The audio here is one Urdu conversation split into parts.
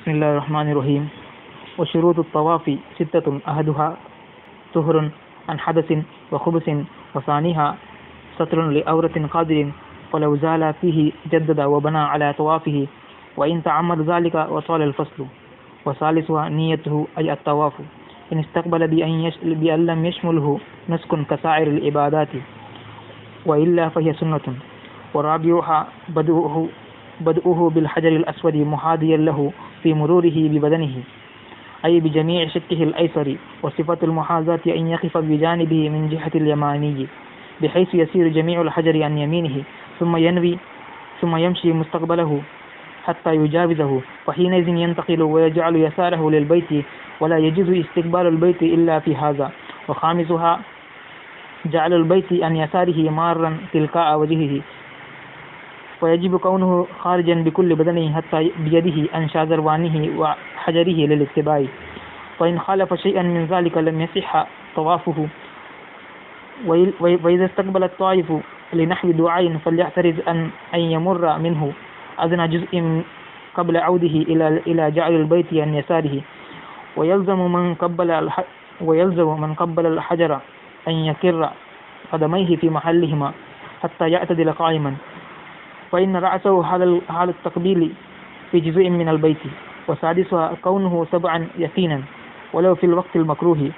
بسم الله الرحمن الرحيم. وشروط الطواف ستة أحدها طهر عن حدث وخبث وثانيها ستر لعورة قادر فلو زال فيه جدد وبنى على طوافه وإن تعمد ذلك وطال الفصل. وثالثها نيته أي الطواف إن استقبل بأن لم يشمله نسك كسائر العبادات وإلا فهي سنة. ورابعها بدؤه بالحجر الأسود محاذيا له في مروره ببدنه أي بجميع شقه الأيسر. وصفة المحاذاة أن يقف بجانبه من جهة اليماني بحيث يسير جميع الحجر عن يمينه ثم يمشي مستقبله حتى يجاوزه وحينئذ ينتقل ويجعل يساره للبيت ولا يجوز استقبال البيت إلا في هذا. وخامسها جعل البيت عن يساره مارا تلقاء وجهه ويجب كونه خارجا بكل بدنه حتى بيده عن شاذروانه وحجره للاتباع. فإن خالف شيئا من ذلك لم يصح طوافه. وإذا استقبل الطائف لنحو دعاء فليحترز أن يمر منه أدنى جزء قبل عوده إلى جعل البيت عن يساره. ويلزم من قبل الحجر أن يكر قدميه في محلهما حتى يعتدل قائما فإن رأسه حال التقبيل في جزء من البيت. وسادسها كونه سبعا يقينا ولو في الوقت المكروه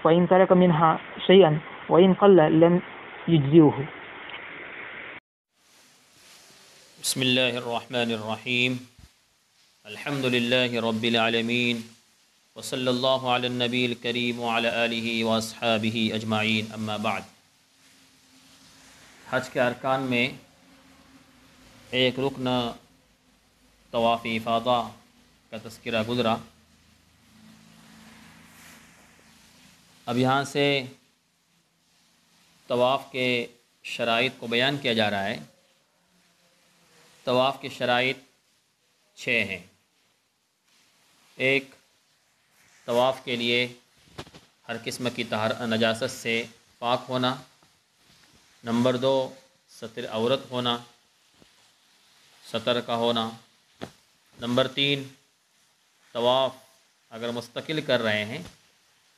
فإن ترك منها شيئا وإن قل لم يجزيه. بسم الله الرحمن الرحيم. الحمد لله رب العالمين وصلی اللہ علی النبی الکریم وعلی آلہ واصحابہ اجمعین. اما بعد. حج کے ارکان میں ایک رکن طواف افاضہ کا تذکرہ گزرا. اب یہاں سے طواف کے شرائط کو بیان کیا جا رہا ہے. طواف کی شرائط 6 ہیں. ایک، طواف کے لیے ہر قسم کی نجاست سے پاک ہونا. نمبر 2، ستر عورت ہونا، سطر کا ہونا. نمبر 3، طواف اگر مستقل کر رہے ہیں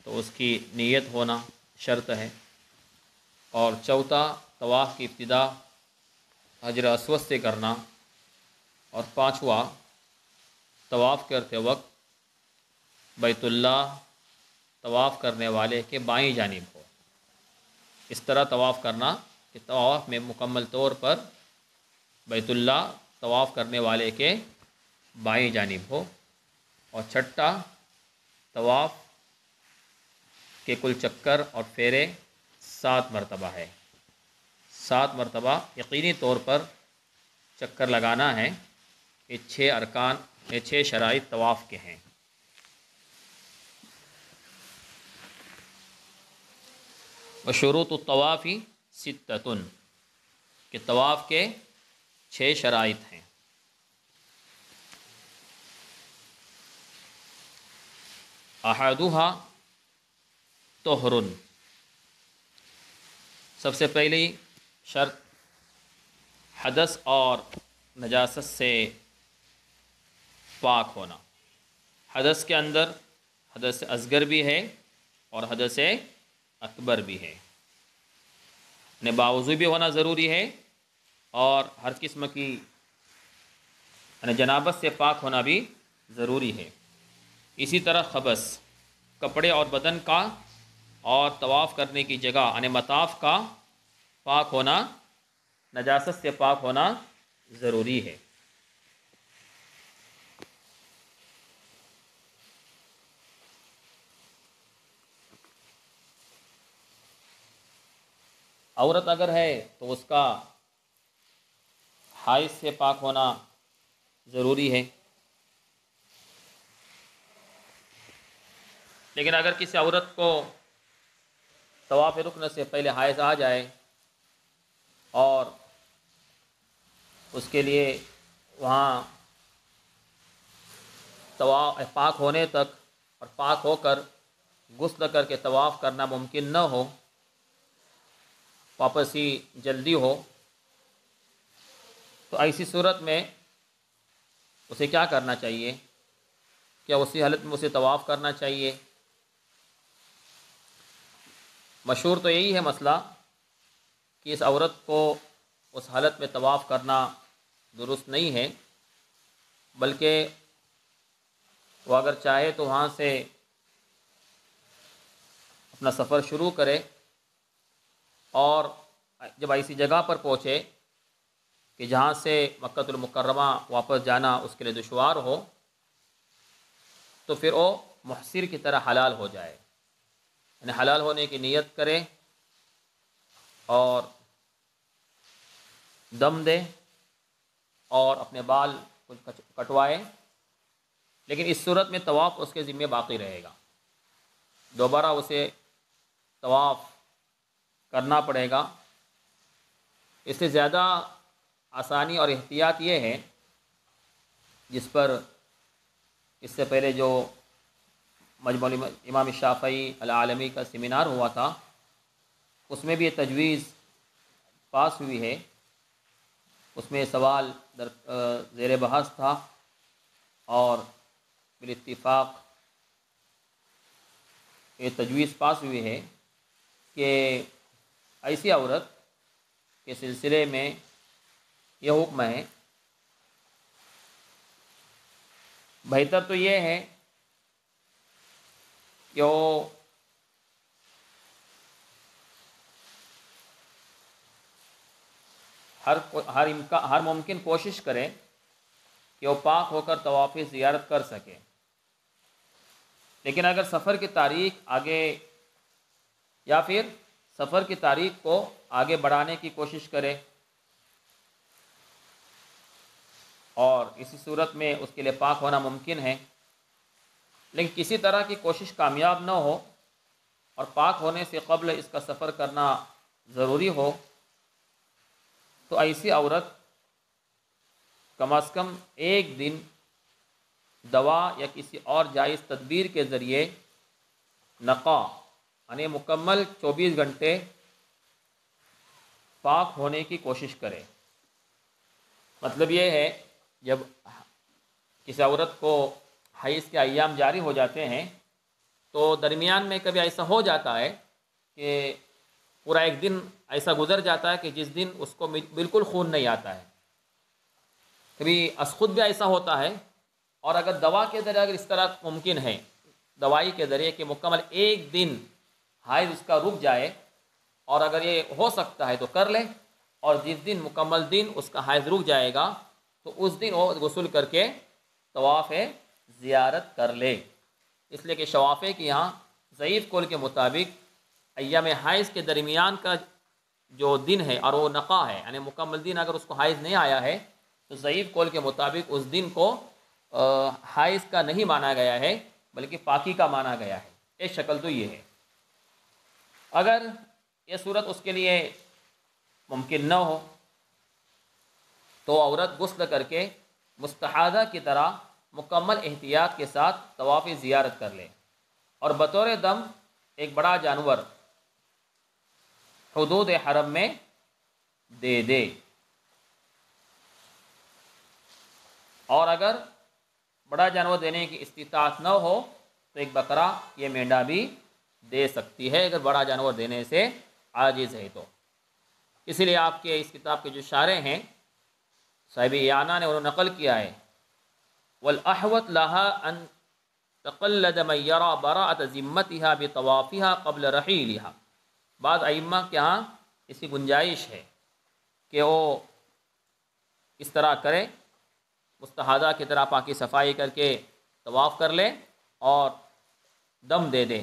تو اس کی نیت ہونا شرط ہے. اور چوتھا، طواف کی ابتدا حجر اسود سے کرنا. اور پانچواں، طواف کرتے وقت بیت اللہ طواف کرنے والے کے بائیں جانب ہو. اس طرح طواف کرنا کہ طواف میں مکمل طور پر بیت اللہ طواف کرنے والے کے بائیں جانب ہو. اور چھٹا، طواف کے کل چکر اور پھیرے 7 مرتبہ ہے. 7 مرتبہ یقینی طور پر چکر لگانا ہے. یہ 6 شرائط طواف کے ہیں. وشروط الطواف 6 کہ طواف کے 6 شرائط ہیں. احدها طہر، سب سے پہلی شرط حدث اور نجاست سے پاک ہونا. حدث کے اندر حدث اصغر بھی ہے اور حدث اکبر بھی ہے. باوضو بھی ہونا ضروری ہے اور ہر قسم کی جنابت سے پاک ہونا بھی ضروری ہے. اسی طرح خبث، کپڑے اور بدن کا اور طواف کرنے کی جگہ مطاف کا پاک ہونا، نجاست سے پاک ہونا ضروری ہے. عورت اگر ہے تو اس کا حائض سے پاک ہونا ضروری ہے. لیکن اگر کسی عورت کو طواف رکن سے پہلے حائض آ جائے اور اس کے لیے وہاں طواف پاک ہونے تک اور پاک ہو کر غسل کر کے طواف کرنا ممکن نہ ہو، واپسی جلدی ہو، تو ایسی صورت میں اسے کیا کرنا چاہیے کیا اسی حالت میں اسے طواف کرنا چاہیے؟ مشہور تو یہی ہے مسئلہ کہ اس عورت کو اس حالت میں طواف کرنا درست نہیں ہے، بلکہ وہ اگر چاہے تو وہاں سے اپنا سفر شروع کرے، اور جب ایسی جگہ پر پہنچے کہ جہاں سے مکۃ المکرمہ واپس جانا اس کے لیے دشوار ہو، تو پھر وہ محصر کی طرح حلال ہو جائے، یعنی حلال ہونے کی نیت کرے اور دم دے اور اپنے بال کچھ کٹوائے، لیکن اس صورت میں طواف اس کے ذمہ باقی رہے گا، دوبارہ اسے طواف کرنا پڑے گا۔ اس سے زیادہ آسانی اور احتیاط یہ ہے، جس پر اس سے پہلے جو مجمع امام شافعی العالمی کا سیمینار ہوا تھا، اس میں بھی یہ تجویز پاس ہوئی ہے، اس میں سوال زیر بحث تھا، اور بالاتفاق یہ تجویز پاس ہوئی ہے کہ ایسی عورت کے سلسلے میں یہ حکم ہے، بہتر تو یہ ہے کہ وہ ہر ممکن کوشش کرے کہ وہ پاک ہو کر طواف زیارت کر سکے، لیکن اگر سفر کی تاریخ آگے یا پھر سفر کی تاریخ کو آگے بڑھانے کی کوشش کرے، اور اسی صورت میں اس کے لیے پاک ہونا ممکن ہے، لیکن کسی طرح کی کوشش کامیاب نہ ہو اور پاک ہونے سے قبل اس کا سفر کرنا ضروری ہو، تو ایسی عورت کم از کم ایک دن دوا یا کسی اور جائز تدبیر کے ذریعے نقا، یعنی مکمل 24 گھنٹے پاک ہونے کی کوشش کرے۔ مطلب یہ ہے، جب کسی عورت کو حیض کے ایام جاری ہو جاتے ہیں تو درمیان میں کبھی ایسا ہو جاتا ہے کہ پورا ایک دن ایسا گزر جاتا ہے کہ جس دن اس کو بالکل خون نہیں آتا ہے، کبھی از خود بھی ایسا ہوتا ہے، اور اگر دوا کے ذریعے اگر اس طرح ممکن ہے، دوائی کے ذریعے کہ مکمل ایک دن حیض اس کا رک جائے، اور اگر یہ ہو سکتا ہے تو کر لے، اور جس دن مکمل دن اس کا حیض رک جائے گا تو اس دن وہ غسل کر کے طواف زیارت کر لے، اس لیے کہ شوافع کے یہاں ضعیف قول کے مطابق ایام حیض کے درمیان کا جو دن ہے اور وہ نقا ہے، یعنی مکمل دن اگر اس کو حیض نہیں آیا ہے تو ضعیف قول کے مطابق اس دن کو حیض کا نہیں مانا گیا ہے بلکہ پاکی کا مانا گیا ہے۔ ایک شکل تو یہ ہے۔ اگر یہ صورت اس کے لیے ممکن نہ ہو تو عورت غسل کر کے مستحاضہ کی طرح مکمل احتیاط کے ساتھ طواف زیارت کر لے، اور بطور دم ایک بڑا جانور حدود حرم میں دے دے، اور اگر بڑا جانور دینے کی استطاعت نہ ہو تو ایک بکرا یہ مینڈا بھی دے سکتی ہے، اگر بڑا جانور دینے سے عاجز ہے تو۔ اسی لیے آپ کے اس کتاب کے جو شارح ہیں صاحب اعانہ نے انہوں نے نقل کیا ہے، وَالْأَحْوَطْ لَهَا أَن تَقَلَّدَ مَنْ يَرَى بَرَاءَةَ ذِمَّتِهَا بِطَوَافِهَا قَبْلَ رَحِيلِهَا۔ بعض ائمہ کے ہاں اس کی گنجائش ہے کہ وہ اس طرح کرے، مستحاضہ کی طرح پاکی صفائی کر کے طواف کر لے اور دم دے دے،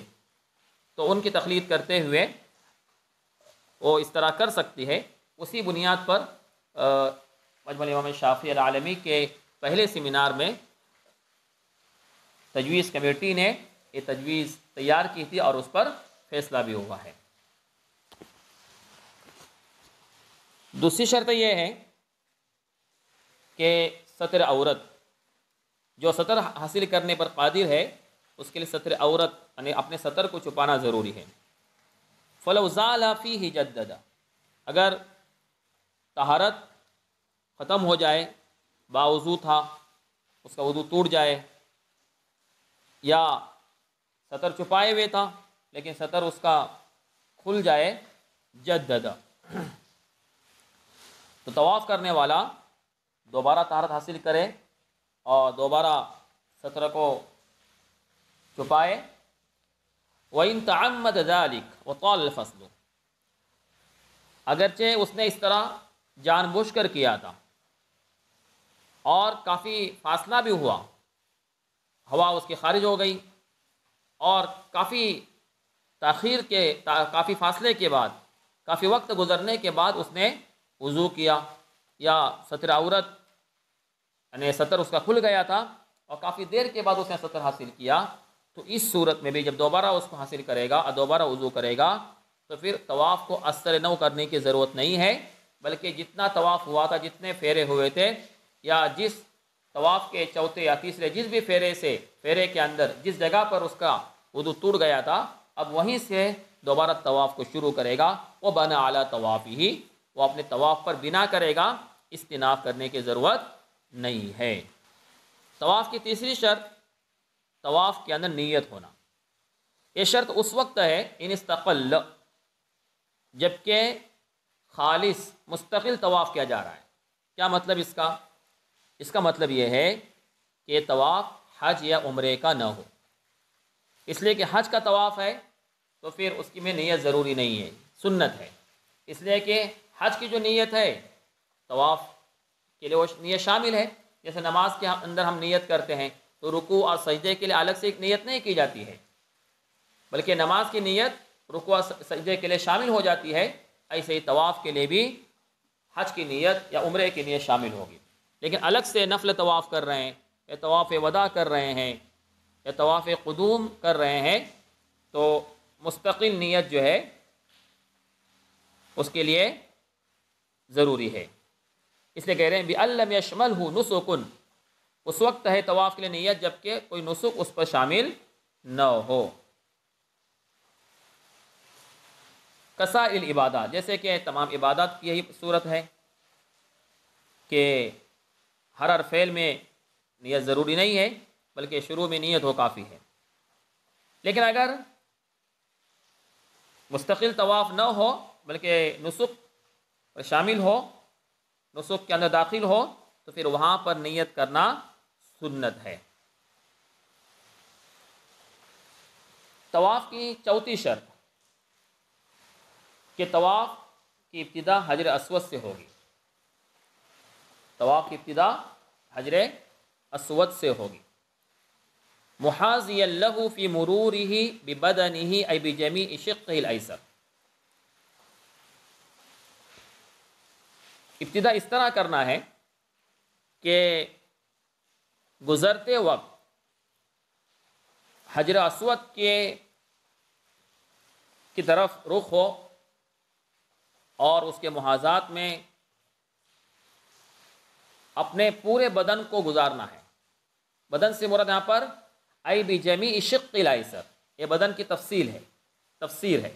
تو ان کی تقلید کرتے ہوئے وہ اس طرح کر سکتی ہے۔ اسی بنیاد پر مجمع امام شافعی العالمی کے پہلے سیمینار میں تجویز کمیٹی نے یہ تجویز تیار کی تھی اور اس پر فیصلہ بھی ہوا ہے۔ دوسری شرط یہ ہے کہ ستر عورت، جو ستر حاصل کرنے پر قادر ہے اس کے لیے ستر عورت یعنی اپنے ستر کو چھپانا ضروری ہے۔ فَلَوْ زَالَ فِيهِ جَدَّدَ، اگر طہارت ختم ہو جائے، باوضو تھا، اس کا وضو ٹوٹ جائے، یا سطر چھپائے ہوئے تھا لیکن سطر اس کا کھل جائے جدد، تو طواف کرنے والا دوبارہ طہارت حاصل کرے اور دوبارہ سطر کو چھپائے۔ وَإِن تَعَمَّدَ ذَلِكَ وَطَالَ الْفَصْلُ، اگرچہ اس نے اس طرح جان بوجھ کر کیا تھا اور کافی فاصلہ بھی ہوا، ہوا اس کی خارج ہو گئی اور کافی فاصلے کے بعد، کافی وقت گزرنے کے بعد اس نے وضو کیا، یا ستر عورت یعنی سطر اس کا کھل گیا تھا اور کافی دیر کے بعد اس نے سطر حاصل کیا، تو اس صورت میں بھی جب دوبارہ اس کو حاصل کرے گا اور دوبارہ وضو کرے گا تو پھر طواف کو اثر نو کرنے کی ضرورت نہیں ہے، بلکہ جتنا طواف ہوا تھا، جتنے پھیرے ہوئے تھے، یا جس طواف کے چوتھے یا تیسرے جس بھی پھیرے کے اندر جس جگہ پر اس کا وضو ٹوٹ گیا تھا، اب وہیں سے دوبارہ طواف کو شروع کرے گا۔ وہ بنا اعلیٰ طواف ہی، وہ اپنے طواف پر بنا کرے گا، استناف کرنے کی ضرورت نہیں ہے۔ طواف کی تیسری شرط طواف کے اندر نیت ہونا۔ یہ شرط اس وقت ہے ان استقل، جبکہ خالص مستقل طواف کیا جا رہا ہے۔ کیا مطلب اس کا؟ اس کا مطلب یہ ہے کہ طواف حج یا عمرے کا نہ ہو، اس لیے کہ حج کا طواف ہے تو پھر اس کی میں نیت ضروری نہیں ہے، سنت ہے، اس لیے کہ حج کی جو نیت ہے طواف کے لیے وہ نیت شامل ہے۔ جیسے نماز کے اندر ہم نیت کرتے ہیں تو رکوع اور سجدے کے لیے الگ سے ایک نیت نہیں کی جاتی ہے، بلکہ نماز کی نیت رکوع اور سجدے کے لیے شامل ہو جاتی ہے، ایسے ہی طواف کے لیے بھی حج کی نیت یا عمرے کی نیت شامل ہوگی۔ لیکن الگ سے نفل طواف کر رہے ہیں یا طواف وداع کر رہے ہیں یا طواف قدوم کر رہے ہیں تو مستقل نیت جو ہے اس کے لیے ضروری ہے۔ اس لیے کہہ رہے ہیں بِأَلَّمْ يَشْمَلْهُ نُسُكٌ، اس وقت ہے طواف کے لیے نیت جبکہ کوئی نسک اس پر شامل نہ ہو۔ کسائر العبادات، جیسے کہ تمام عبادات کی یہی صورت ہے کہ ہر فعل میں نیت ضروری نہیں ہے، بلکہ شروع میں نیت ہو کافی ہے۔ لیکن اگر مستقل طواف نہ ہو بلکہ نسک پر شامل ہو، نسک کے اندر داخل ہو، تو پھر وہاں پر نیت کرنا سنت ہے۔ طواف کی چوتھی شرط کہ طواف کی ابتدا حجر اسود سے ہوگی، طواف کی ابتدا حجر اسود سے ہوگی۔ محاذیا لہ فی مرورہ ببدنہ ای بجمیع شقہ الایسر، ابتدا اس طرح کرنا ہے کہ گزرتے وقت حجر اسود کی طرف رخ ہو اور اس کے محاذات میں اپنے پورے بدن کو گزارنا ہے۔ بدن سے مراد یہاں پر ای بجمیع شق الایسر، یہ بدن کی تفسیر ہے۔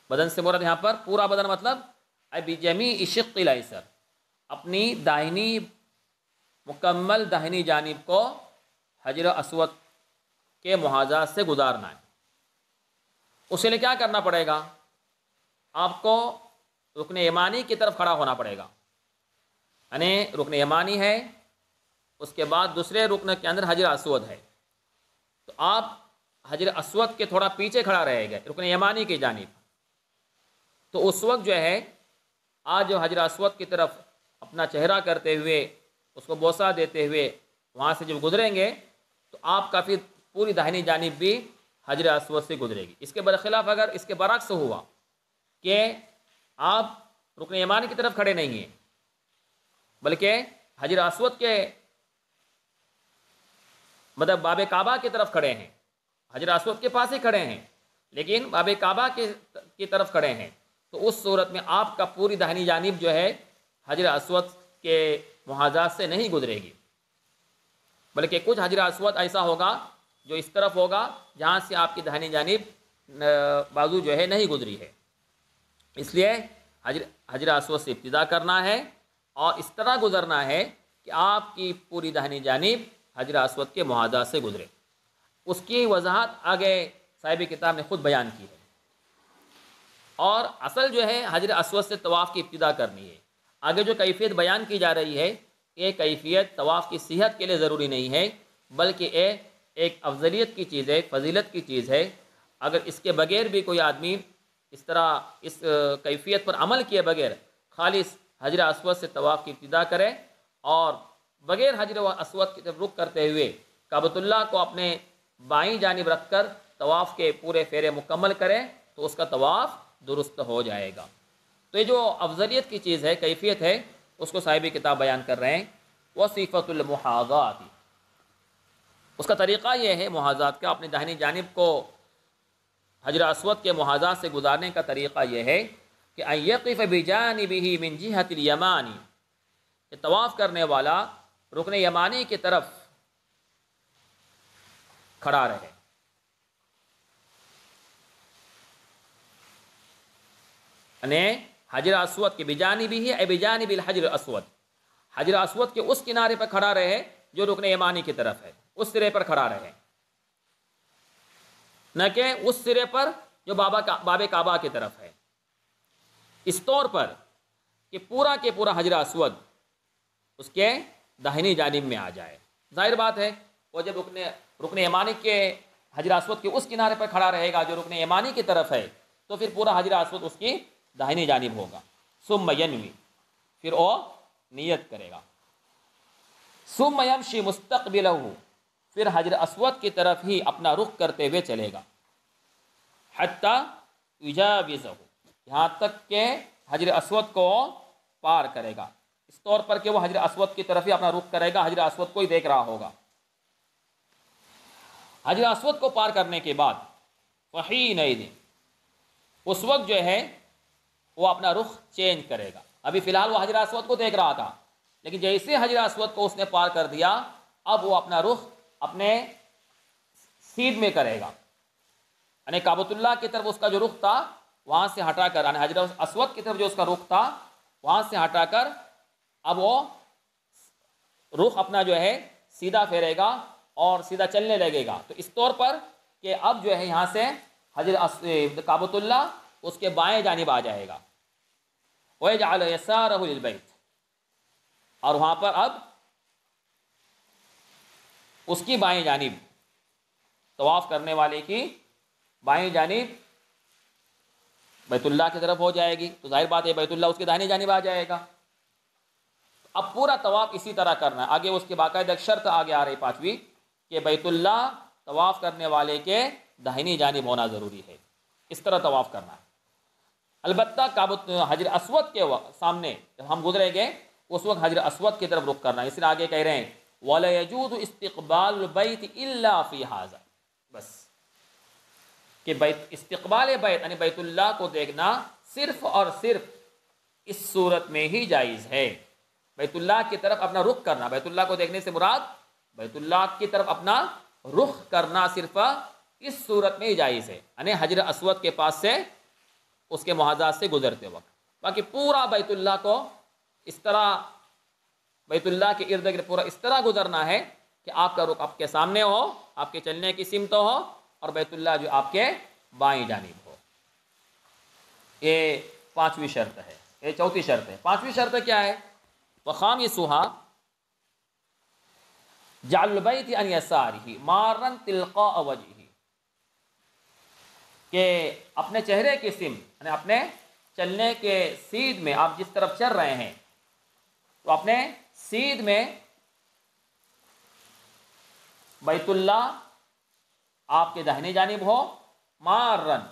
بدن سے مراد یہاں پر پورا بدن مطلب ای بجمیع شق الایسر، اپنی مکمل داہنی جانب کو حجر اسود کے محاذات سے گزارنا ہے۔ اس کے لیے کیا کرنا پڑے گا؟ آپ کو رکن یمانی کی طرف کھڑا ہونا پڑے گا، یعنی رکن یمانی ہے، اس کے بعد دوسرے رکن کے اندر حجر اسود ہے، تو آپ حجر اسود کے تھوڑا پیچھے کھڑا رہے گا رکن یمانی کی جانب، تو اس وقت جو ہے آج جو حجر اسود کی طرف اپنا چہرہ کرتے ہوئے اس کو بوسہ دیتے ہوئے وہاں سے جب گزریں گے تو آپ کا پھر پوری داہنی جانب بھی حجر اسود سے گزرے گی۔ اس کے برخلاف اگر اس کے برعکس ہوا کہ آپ رکن یمانی کی طرف کھڑے نہیں ہیں بلکہ حجر اسود کے مطلب باب کعبہ کی طرف کھڑے ہیں، حجر اسود کے پاس ہی کھڑے ہیں لیکن باب کعبہ کی طرف کھڑے ہیں، تو اس صورت میں آپ کا پوری داہنی جانب جو ہے حجر اسود کے محاذات سے نہیں گزرے گی، بلکہ کچھ حجر اسود ایسا ہوگا جو اس طرف ہوگا جہاں سے آپ کی داہنی جانب بازو جو ہے نہیں گزری ہے۔ اس لیے حجر اسود سے ابتدا کرنا ہے اور اس طرح گزرنا ہے کہ آپ کی پوری داہنی جانب حجر اسود کے محاذات سے گزرے۔ اس کی وضاحت آگے صاحب کتاب نے خود بیان کی ہے۔ اور اصل جو ہے حجر اسود سے طواف کی ابتدا کرنی ہے۔ آگے جو کیفیت بیان کی جا رہی ہے، یہ کیفیت طواف کی صحت کے لیے ضروری نہیں ہے، بلکہ یہ ایک افضلیت کی چیز ہے، فضیلت کی چیز ہے۔ اگر اس کے بغیر بھی کوئی آدمی اس طرح اس کیفیت پر عمل کیے بغیر خالص حجر اسود سے طواف کی ابتدا کرے اور بغیر حجر اسود کی طرف رخ کرتے ہوئے کعبۃ اللہ کو اپنے بائیں جانب رکھ کر طواف کے پورے پھیرے مکمل کرے تو اس کا طواف درست ہو جائے گا۔ تو یہ جو افضلیت کی چیز ہے، کیفیت ہے، اس کو صاحب کتاب بیان کر رہے ہیں۔ وصفۃ المحاذات، اس کا طریقہ یہ ہے محاذات کا، اپنی داہنی جانب کو حجر اسود کے محاذات سے گزارنے کا طریقہ یہ ہے کہ ان یقف بجانبہ من جہۃ الیمان، کہ طواف کرنے والا رکن یمانی کی طرف کھڑا رہے۔ یعنی حجر اسود کے بجانبہ اے بجانب الحجر الاسود، حجر اسود کے اس کنارے پر کھڑا رہے جو رکن یمانی کی طرف ہے، اس سرے پر کھڑا رہے، نہ کہ اس سرے پر جو باب کعبہ کی طرف ہے، اس طور پر کہ پورا کے پورا حجر اسود اس کے داہنی جانب میں آ جائے۔ ظاہر بات ہے وہ جب رکن یمانی کے حجر اسود کے اس کنارے پر کھڑا رہے گا جو رکن یمانی کی طرف ہے، تو پھر پورا حجر اسود اس کی داہنی جانب ہوگا۔ ثم ینوی، پھر وہ نیت کرے گا۔ ثم یمشی مستقبلہ، پھر حجر اسود کی طرف ہی اپنا رخ کرتے ہوئے چلے گا۔ حتی یجاوزہ، یہاں تک کہ حجر اسود کو پار کرے گا، اس طور پر کہ وہ حجر اسود کی طرف ہی اپنا رخ کرے گا، حجر اسود کو ہی دیکھ رہا ہوگا۔ حجر اسود کو پار کرنے کے بعد فحینئذ، اس وقت جو ہے وہ اپنا رخ چینج کرے گا۔ ابھی فی الحال وہ حجر اسود کو دیکھ رہا تھا، لیکن جیسے حجر اسود کو اس نے پار کر دیا، اب وہ اپنا رخ اپنے سیدھ میں کرے گا، یعنی کعبۃ اللہ کی طرف اس کا جو رخ تھا وہاں سے ہٹا کر، یعنی حجر اسود کی طرف جو اس کا رخ تھا وہاں سے ہٹا کر اب وہ رخ اپنا جو ہے سیدھا پھیرے گا اور سیدھا چلنے لگے گا۔ تو اس طور پر کہ اب جو ہے یہاں سے کعبۃ اللہ اس کے بائیں جانب آ جائے گا۔ وَيَجْعَلَ يَسَارَهُ لِلْبَيْتِ، اور وہاں پر اب اس کی بائیں جانب، طواف کرنے والے کی بائیں جانب بیت اللہ کی طرف ہو جائے گی، تو ظاہر بات ہے بیت اللہ اس کی داہنی جانب آ جائے گا۔ اب پورا طواف اسی طرح کرنا ہے۔ آگے اس کی باقاعدہ ایک شرط آگے آ رہی پانچویں، کہ بیت اللہ طواف کرنے والے کے داہنی جانب ہونا ضروری ہے، اس طرح طواف کرنا ہے۔ البتہ حجر اسود کے سامنے جب ہم گزریں گے اس وقت حجر اسود کی طرف رخ کرنا ہے، اس لیے آگے کہہ رہے ہیں وَلَا يَجُوزُ اسْتِقْبَالُ الْبَيْتِ إِلَّا فِي هَذَا، بس کہ استقبال بیت یعنی بیت اللہ کو دیکھنا صرف اور صرف اس صورت میں ہی جائز ہے۔ بیت اللہ کی طرف اپنا رخ کرنا، بیت اللہ کو دیکھنے سے مراد بیت اللہ کی طرف اپنا رخ کرنا صرف اس صورت میں ہی جائز ہے، یعنی حجر اسود کے پاس سے اس کے محاذات سے گزرتے وقت۔ باقی پورا بیت اللہ کو اس طرح، بیت اللہ کے ارد گرد پورا اس طرح گزرنا ہے کہ آپ کا رخ آپ کے سامنے ہو، آپ کے چلنے کی سمت ہو، اور بیت اللہ جو آپ کے بائیں جانب ہو۔ یہ پانچویں شرط ہے، یہ چوتھی شرط ہے۔ پانچویں شرط کیا ہے؟ وَخَامِسُهَا جَعْلُ الْبَيْتِ عَنْ يَسَارِهِ مَارًا تِلْقَاءَ وَجْهِهِ، کہ اپنے چہرے کی سمت یعنی اپنے چلنے کے سیدھ میں آپ جس طرف چل رہے ہیں تو اپنے سیدھ میں بیت اللہ آپ کے داہنی جانب ہو، مارن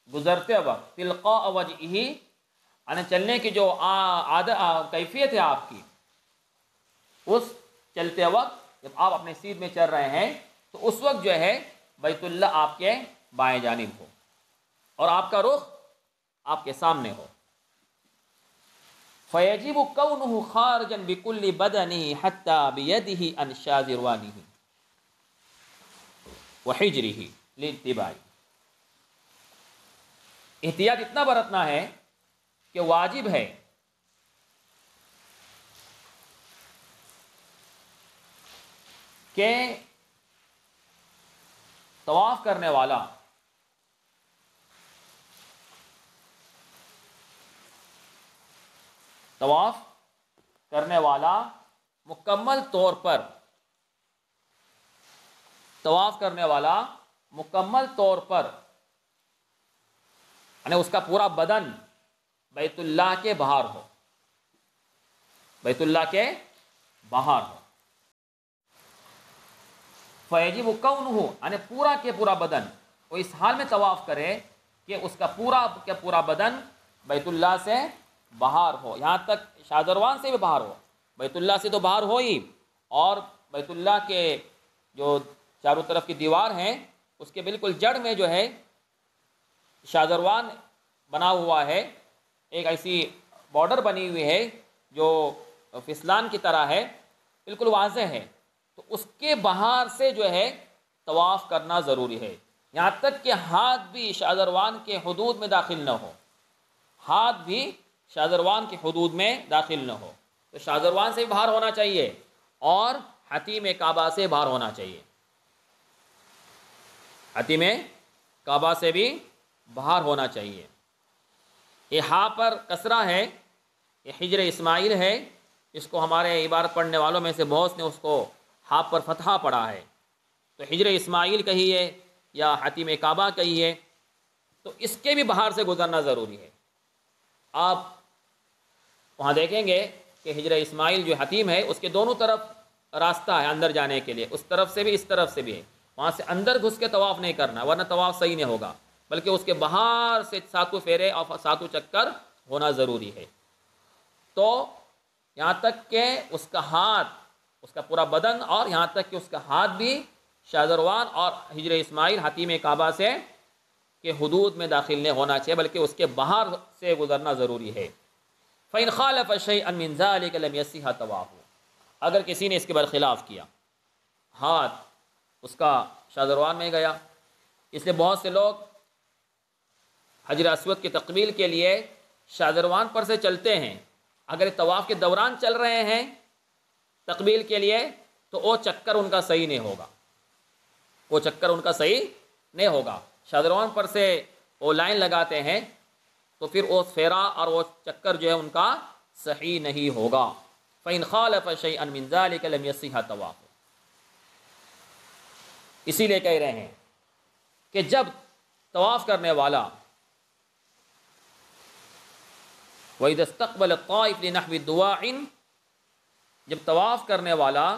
گزرتے وقت، تلقاء وجہہ یعنی چلنے کی جو کیفیت ہے آپ کی، اس چلتے وقت جب آپ اپنے سیدھ میں چل رہے ہیں تو اس وقت جو ہے بیت اللہ آپ کے بائیں جانب ہو اور آپ کا رخ آپ کے سامنے ہو۔ فَيَجِبُ كَوْنُهُ خَارِجًا بِكُلِّ بَدَنِهِ حَتَّى بِيَدِهِ عَنْ شَاذِرْوَانِهِ وَحِجْرِهِ لِلْاتِّبَاعِ، احتیاط اتنا برتنا ہے کہ واجب ہے کہ طواف کرنے والا مکمل طور پر یعنی اس کا پورا بدن بیت اللہ کے باہر ہو، فیجب کونہ یعنی پورا کے پورا بدن، وہ اس حال میں طواف کرے کہ اس کا پورا بدن بیت اللہ سے باہر ہو، یہاں تک شادروان سے بھی باہر ہو، بیت اللہ سے تو باہر ہو ہی، اور بیت اللہ کے جو چاروں طرف کی دیوار ہیں اس کے بالکل جڑ میں جو ہے شادروان بنا ہوا ہے، ایک ایسی بارڈر بنی ہوئی ہے جو فسلان کی طرح ہے، بالکل واضح ہے، تو اس کے باہر سے جو ہے طواف کرنا ضروری ہے، یہاں تک کہ ہاتھ بھی شادروان کے حدود میں داخل نہ ہو، تو شادروان سے بھی باہر ہونا چاہیے اور حتیم کعبہ سے باہر ہونا چاہیے، حتیم کعبہ سے بھی باہر ہونا چاہیے۔ یہ ہاں پر کسرہ ہے، یہ حجر اسماعیل ہے، اس کو ہمارے عبارت پڑھنے والوں میں سے بہت نے اس کو ہاں پر فتحہ پڑھا ہے، تو حجر اسماعیل کہیے یا حتیم کعبہ کہیے، تو اس کے بھی باہر سے گزرنا ضروری ہے۔ آپ وہاں دیکھیں گے کہ حجر اسماعیل جو حتیم ہے اس کے دونوں طرف راستہ ہے اندر جانے کے لیے، اس طرف سے بھی اس طرف سے بھی ہے، وہاں سے اندر گھس کے طواف نہیں کرنا ورنہ طواف صحیح نہیں ہوگا، بلکہ اس کے باہر سے 7 پھیرے اور 7 چکر ہونا ضروری ہے۔ تو یہاں تک کہ اس کا ہاتھ، اس کا پورا بدن، اور یہاں تک کہ اس کا ہاتھ بھی شادروان اور حجر اسماعیل حتیم کعبہ سے کے حدود میں داخل نہیں ہونا چاہیے، بلکہ اس کے باہر سے گزرنا ضروری ہے۔ فَإِنْ خَالَفَ شَيْئًا مِنْ ذَلِكَ لَمْ يَصِحَّ طَوَافُهُ، اگر کسی نے اس کے برخلاف کیا، ہاتھ اس کا شادروان میں گیا، اس لیے بہت سے لوگ حجر اسود کی تقبیل کے لیے شادروان پر سے چلتے ہیں، اگر طواف کے دوران چل رہے ہیں تقبیل کے لیے تو وہ چکر ان کا صحیح نہیں ہوگا، شادروان پر سے وہ لائن لگاتے ہیں تو پھر وہ پھیرا اور وہ چکر جو ہے ان کا صحیح نہیں ہوگا۔ فَإِنْ خَالَفَ شَيْئًا مِنْ ذَلِكَ لَمْ يَصِحَّ طَوَافُهُ، اسی لیے کہہ رہے ہیں کہ جب طواف کرنے والا وَإِذَا اسْتَقْبَلَ الطَّائِفُ لِنَحْوِ دُعَاءٍ، جب طواف کرنے والا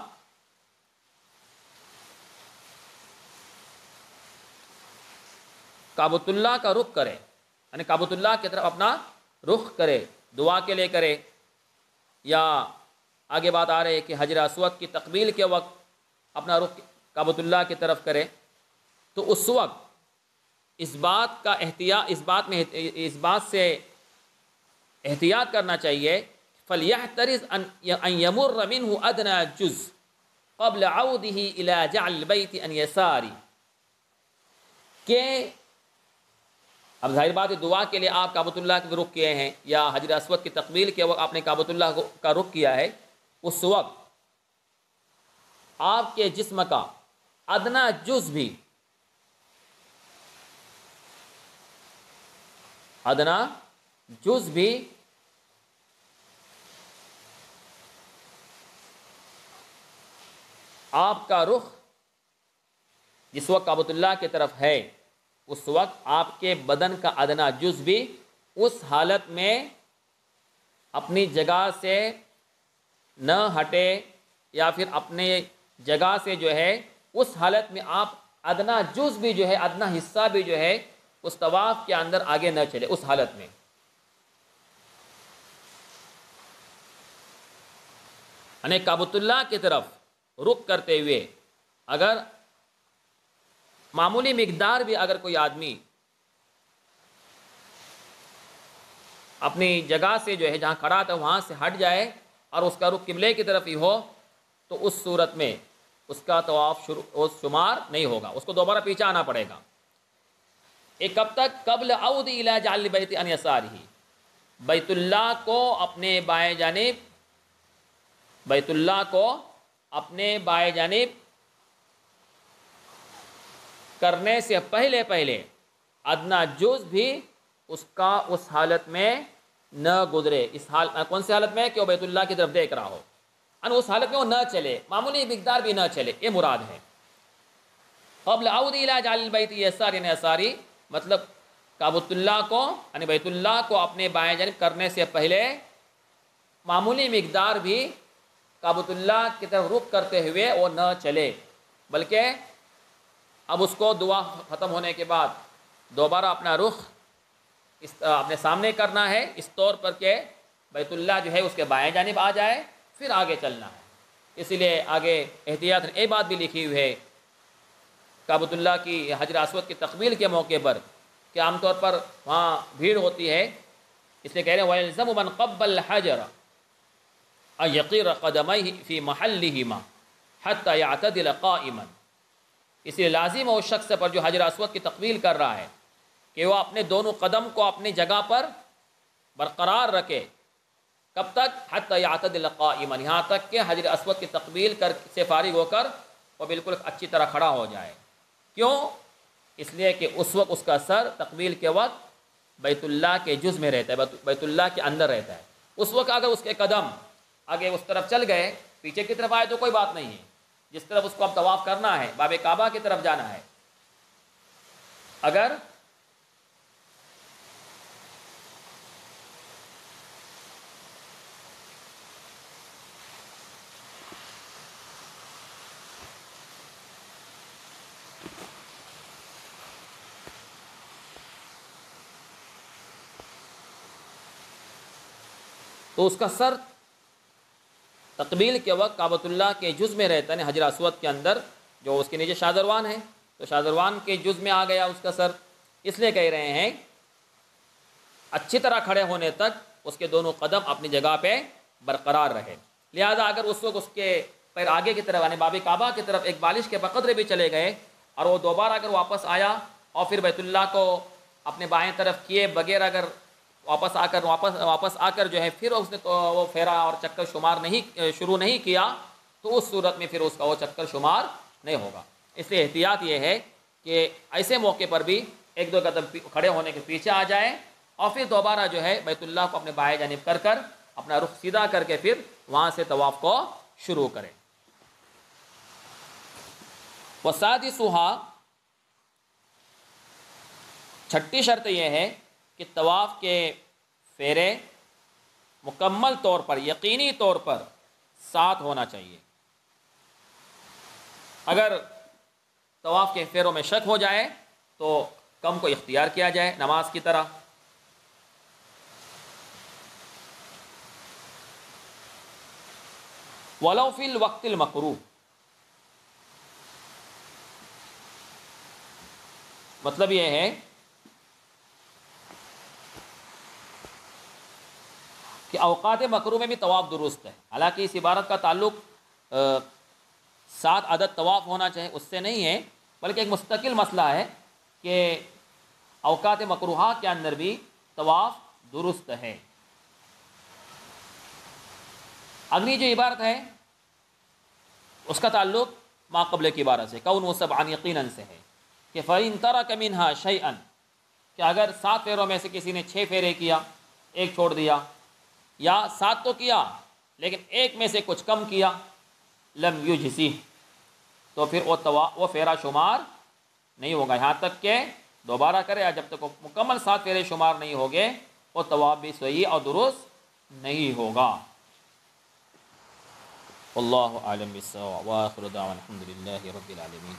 کعبۃ اللہ کا رخ کرے، یعنی کعبۃ اللہ کی طرف اپنا رخ کرے، دعا کے لیے کرے، یا آگے بات آ رہی ہے کہ حجر اسود کی تقبیل کے وقت اپنا رخ کعبۃ اللہ کی طرف کرے، تو اس وقت اس بات سے احتیاط کرنا چاہیے، فَلْيَحْتَرِزْ أَنْ يَمُرَّ مِنْهُ أَدْنَى جُزْءٍ قَبْلَ عَوْدِهِ إِلَى جَعْلِ الْبَيْتِ عَنْ يَسَارِهِ، کہ اب ظاہر بات ہے دعا کے لیے آپ کعبۃ اللہ کے رخ کیے ہیں یا حجر اسود کی تقبیل کے وقت آپ نے کعبۃ اللہ کا رخ کیا ہے، اس وقت آپ کے جسم کا ادنا جز بھی آپ کا رخ جس وقت کعبۃ اللہ کی طرف ہے، اس وقت آپ کے بدن کا ادنا جز بھی اس حالت میں اپنی جگہ سے نہ ہٹے، یا پھر اپنے جگہ سے جو ہے اس حالت میں آپ ادنا جز بھی جو ہے، ادنا حصہ بھی جو ہے اس طواف کے اندر آگے نہ چلے، اس حالت میں یعنی کعبۃ اللہ کی طرف رخ کرتے ہوئے اگر معمولی مقدار بھی اگر کوئی آدمی اپنی جگہ سے جو ہے جہاں کھڑا تھا وہاں سے ہٹ جائے اور اس کا رخ قبلے کی طرف ہی ہو، تو اس صورت میں اس کا طواف شمار نہیں ہوگا، اس کو دوبارہ پیچھے آنا پڑے گا۔ ایک کب تک؟ قبل عود الی جعل البیت عن یسارہ، بیت اللہ کو اپنے بائیں جانب کرنے سے پہلے پہلے ادنا جز بھی اس کا اس حالت میں نہ گزرے. اس کون سی حالت میں کہ وہ بیت اللہ کی طرف دیکھ رہا ہو، اس حالت میں وہ نہ چلے، معمولی مقدار بھی نہ چلے، یہ مراد ہے. قبل عود الى جعل البیت یسار، یعنی یساری مطلب کعبۃ اللہ کو یعنی بیت اللہ کو اپنے بائیں جانب کرنے سے پہلے معمولی مقدار بھی کعبۃ اللہ کی طرف رخ کرتے ہوئے وہ نہ چلے، بلکہ اب اس کو دعا ختم ہونے کے بعد دوبارہ اپنا رخ اپنے سامنے کرنا ہے، اس طور پر کہ بیت اللہ جو ہے اس کے بائیں جانب آ جائے، پھر آگے چلنا ہے. اسی لیے آگے احتیاط یہ بات بھی لکھی ہوئی ہے کعبۃ اللہ کی حجر اسود کی تقبیل کے موقع پر کہ عام طور پر وہاں بھیڑ ہوتی ہے، اس لیے کہہ رہے ہیں وَيَلْزَمُ مَنْ قَبَّلَ الْحَجَرَ أَنْ يَقِرَّ قَدَمَيْهِ فِي مَحَلِّهِمَا حَتَّى يَعْتَدِلَ قَائِمًا. اس لیے لازم ہے اس شخص پر جو حجر اسود کی تقبیل کر رہا ہے کہ وہ اپنے دونوں قدم کو اپنی جگہ پر برقرار رکھے. کب تک؟ حتی یعتدل قائما، یہاں تک کہ حجر اسود کی تقبیل سے فارغ ہو کر وہ بالکل اچھی طرح کھڑا ہو جائے. کیوں؟ اس لیے کہ اس وقت اس کا سر تقبیل کے وقت بیت اللہ کے جز میں رہتا ہے، بیت اللہ کے اندر رہتا ہے. اس وقت اگر اس کے قدم آگے اس طرف چل گئے، پیچھے کی طرف آئے تو کوئی بات نہیں ہے، جس طرف اس کو اب طواف کرنا ہے باب کعبہ کی طرف جانا ہے. اگر تو اس کا سر تقبیل کے وقت کعبۃ اللہ کے جز میں رہتا ہے، حجر اسود کے اندر جو اس کے نیچے شادروان ہے، تو شادروان کے جز میں آ گیا اس کا سر. اس لیے کہہ رہے ہیں اچھی طرح کھڑے ہونے تک اس کے دونوں قدم اپنی جگہ پہ برقرار رہے. لہذا اگر اس وقت اس کے پیر آگے کی طرف یعنی باب کعبہ کی طرف ایک بالش کے بقدرے بھی چلے گئے اور وہ دوبارہ اگر واپس آیا اور پھر بیت اللہ کو اپنے بائیں طرف کیے بغیر اگر واپس آ کر جو ہے پھر اس نے تو وہ پھیرا اور چکر شمار شروع نہیں کیا، تو اس صورت میں پھر اس کا وہ چکر شمار نہیں ہوگا. اس لیے احتیاط یہ ہے کہ ایسے موقع پر بھی ایک دو قدم کھڑے ہونے کے پیچھے آ جائیں اور پھر دوبارہ جو ہے بیت اللہ کو اپنے بائیں جانب کر کر اپنا رخ سیدھا کر کے پھر وہاں سے طواف کو شروع کریں. وَسَادِسُهَا، چھٹی شرط یہ ہے کہ طواف کے پھیرے مکمل طور پر یقینی طور پر 7 ہونا چاہیے. اگر طواف کے پھیروں میں شک ہو جائے تو کم کو اختیار کیا جائے نماز کی طرح. وَلَوْ فِي الْوَقْتِ الْمَكْرُوهِ، مطلب یہ ہے کہ اوقات مکروہ میں بھی طواف درست ہے. حالانکہ اس عبارت کا تعلق 7 عدد طواف ہونا چاہیے اس سے نہیں ہے، بلکہ ایک مستقل مسئلہ ہے کہ اوقات مکروہہ کے اندر بھی طواف درست ہے. اگلی جو عبارت ہے اس کا تعلق ما قبل کی عبارت سے کون سبعا یقیناً سے ہے کہ فَإِن تَرَكَ مِنْهَا شَيْئًا، کہ اگر 7 پھیروں میں سے کسی نے 6 پھیرے کیا، ایک چھوڑ دیا، یا 7 تو کیا لیکن ایک میں سے کچھ کم کیا، لم یجزہ، تو پھر وہ پھیرا شمار نہیں ہوگا یہاں تک کہ دوبارہ کرے، یا جب تک وہ مکمل 7 پھیرے شمار نہیں ہوگے وہ طواف بھی صحیح اور درست نہیں ہوگا. واللہ اعلم بالصواب، وآخر دعوانا الحمد للہ رب العالمین.